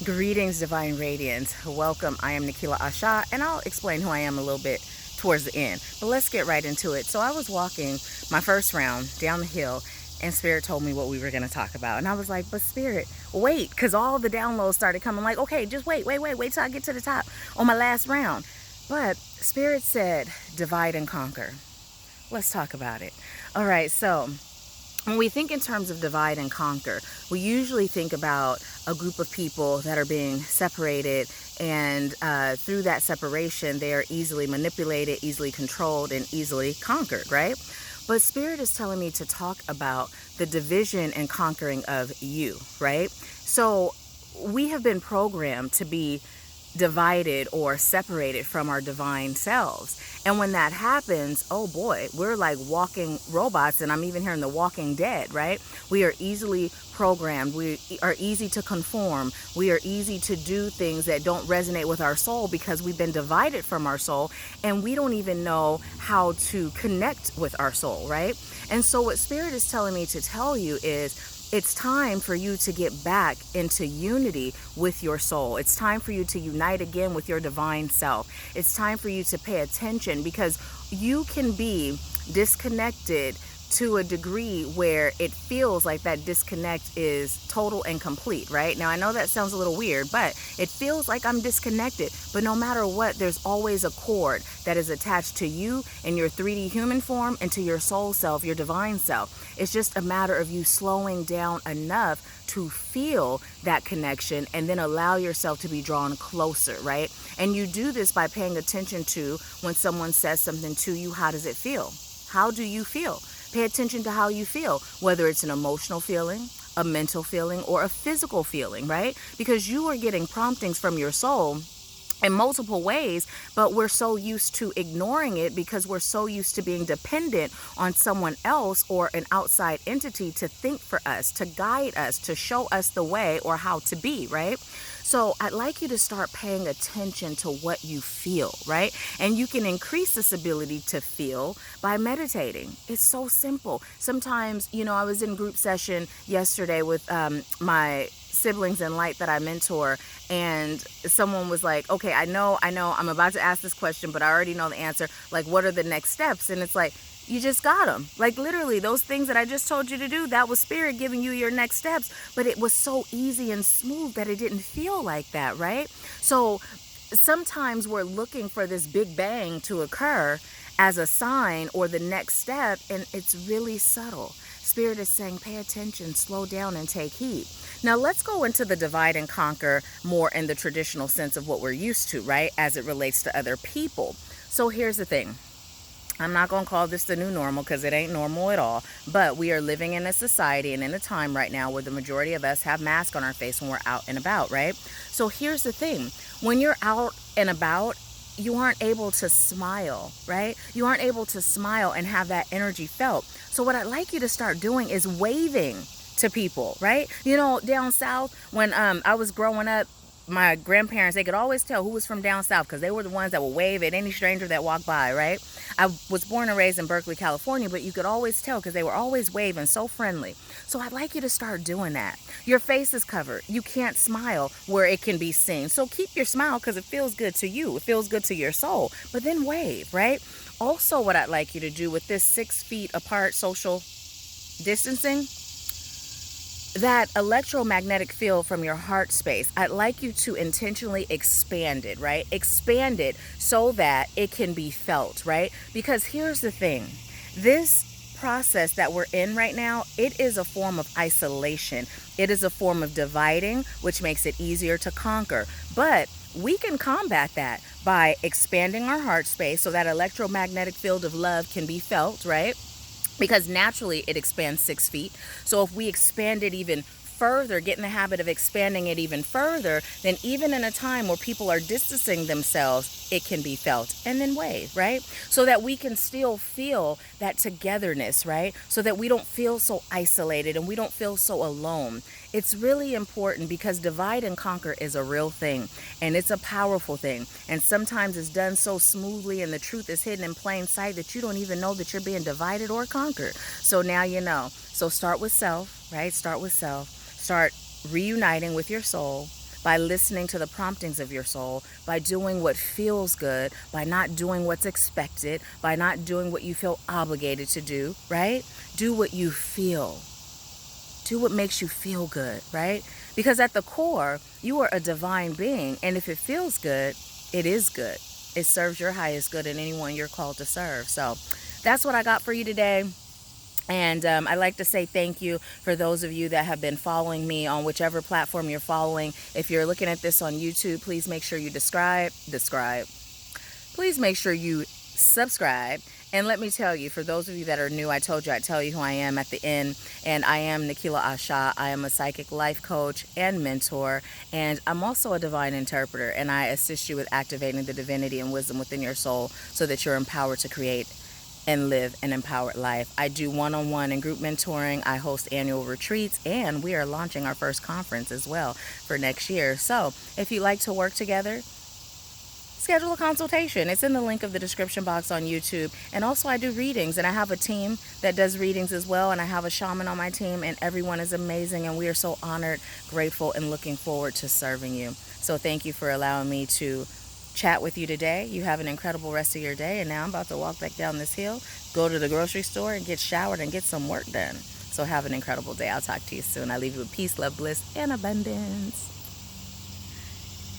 Greetings, Divine Radiance. Welcome. I am Nahkila Isha, and I'll explain who I am a little bit towards the end. But let's get right into it. So I was walking my first round down the hill, and Spirit told me what we were going to talk about. And I was like, but Spirit, wait, because all the downloads started coming. Like, okay, just wait till I get to the top on my last round. But Spirit said, divide and conquer. Let's talk about it. All right, so when we think in terms of divide and conquer, we usually think about a group of people that are being separated, and through that separation, they are easily manipulated, easily controlled, and easily conquered, right? But Spirit is telling me to talk about the division and conquering of you, right? So we have been programmed to be divided or separated from our divine selves. And when that happens, oh boy, we're like walking robots, and I'm even hearing the walking dead, right? We are easily programmed. We are easy to conform. We are easy to do things that don't resonate with our soul because we've been divided from our soul, and we don't even know how to connect with our soul, right? And so what Spirit is telling me to tell you is, it's time for you to get back into unity with your soul. It's time for you to unite again with your divine self. It's time for you to pay attention, because you can be disconnected to a degree where it feels like that disconnect is total and complete, right? Now, I know that sounds a little weird, but it feels like I'm disconnected. But no matter what, there's always a cord that is attached to you in your 3D human form and to your soul self, your divine self. It's just a matter of you slowing down enough to feel that connection and then allow yourself to be drawn closer, right? And you do this by paying attention to when someone says something to you. How does it feel? How do you feel? Pay attention to how you feel, whether it's an emotional feeling, a mental feeling, or a physical feeling, right? Because you are getting promptings from your soul in multiple ways, but we're so used to ignoring it because we're so used to being dependent on someone else or an outside entity to think for us, to guide us, to show us the way or how to be, right? So I'd like you to start paying attention to what you feel, right? And you can increase this ability to feel by meditating. It's so simple. Sometimes, I was in group session yesterday with my siblings in light that I mentor, and someone was like, okay, I know I'm about to ask this question, but I already know the answer. Like, what are the next steps? And it's like, you just got them. Like, literally, those things that I just told you to do, that was Spirit giving you your next steps. But it was so easy and smooth that it didn't feel like that, right? So sometimes we're looking for this big bang to occur as a sign or the next step, and it's really subtle. Spirit is saying, pay attention, slow down, and take heed. Now, let's go into the divide and conquer more in the traditional sense of what we're used to, right, as it relates to other people. So here's the thing. I'm not going to call this the new normal because it ain't normal at all, but we are living in a society and in a time right now where the majority of us have masks on our face when we're out and about, right? So here's the thing. When you're out and about, you aren't able to smile, right? You aren't able to smile and have that energy felt. So what I'd like you to start doing is waving to people, right? Down south, when I was growing up, my grandparents, they could always tell who was from down south because they were the ones that would wave at any stranger that walked by, right? I was born and raised in Berkeley, California, but you could always tell because they were always waving, so friendly. So I'd like you to start doing that. Your face is covered. You can't smile where it can be seen. So keep your smile because it feels good to you. It feels good to your soul. But then wave, right? Also, what I'd like you to do with this 6 feet apart social distancing, that electromagnetic field from your heart space, I'd like you to intentionally expand it, right? Expand it so that it can be felt, right? Because here's the thing. This process that we're in right now, it is a form of isolation. It is a form of dividing, which makes it easier to conquer. But we can combat that by expanding our heart space so that electromagnetic field of love can be felt, right? Because naturally it expands 6 feet. So if we expand it even further, get in the habit of expanding it even further, then even in a time where people are distancing themselves, it can be felt. And then wave, right? So that we can still feel that togetherness, right? So that we don't feel so isolated and we don't feel so alone. It's really important because divide and conquer is a real thing, and it's a powerful thing. And sometimes it's done so smoothly and the truth is hidden in plain sight that you don't even know that you're being divided or conquered. So now you know. So start with self, right? Start with self. Start reuniting with your soul by listening to the promptings of your soul, by doing what feels good, by not doing what's expected, by not doing what you feel obligated to do, right? Do what you feel. Do what makes you feel good, right? Because at the core, you are a divine being, and if it feels good, it is good. It serves your highest good and anyone you're called to serve. So that's what I got for you today. And I'd like to say thank you for those of you that have been following me on whichever platform you're following. If you're looking at this on YouTube, please make sure you Please make sure you subscribe. And let me tell you, for those of you that are new, I told you I'd tell you who I am at the end. And I am Nahkila Asha. I am a psychic life coach and mentor. And I'm also a divine interpreter. And I assist you with activating the divinity and wisdom within your soul so that you're empowered to create and live an empowered life. I do one-on-one and group mentoring. I host annual retreats. And we are launching our first conference as well for next year. So if you'd like to work together, schedule a consultation. It's in the link of the description box on YouTube. And also I do readings, and I have a team that does readings as well, and I have a shaman on my team, and everyone is amazing, and we are so honored, grateful, and looking forward to serving you. So thank you for allowing me to chat with you today. You have an incredible rest of your day, and now I'm about to walk back down this hill, go to the grocery store, and get showered and get some work done. So have an incredible day. I'll talk to you soon. I leave you with peace, love, bliss, and abundance.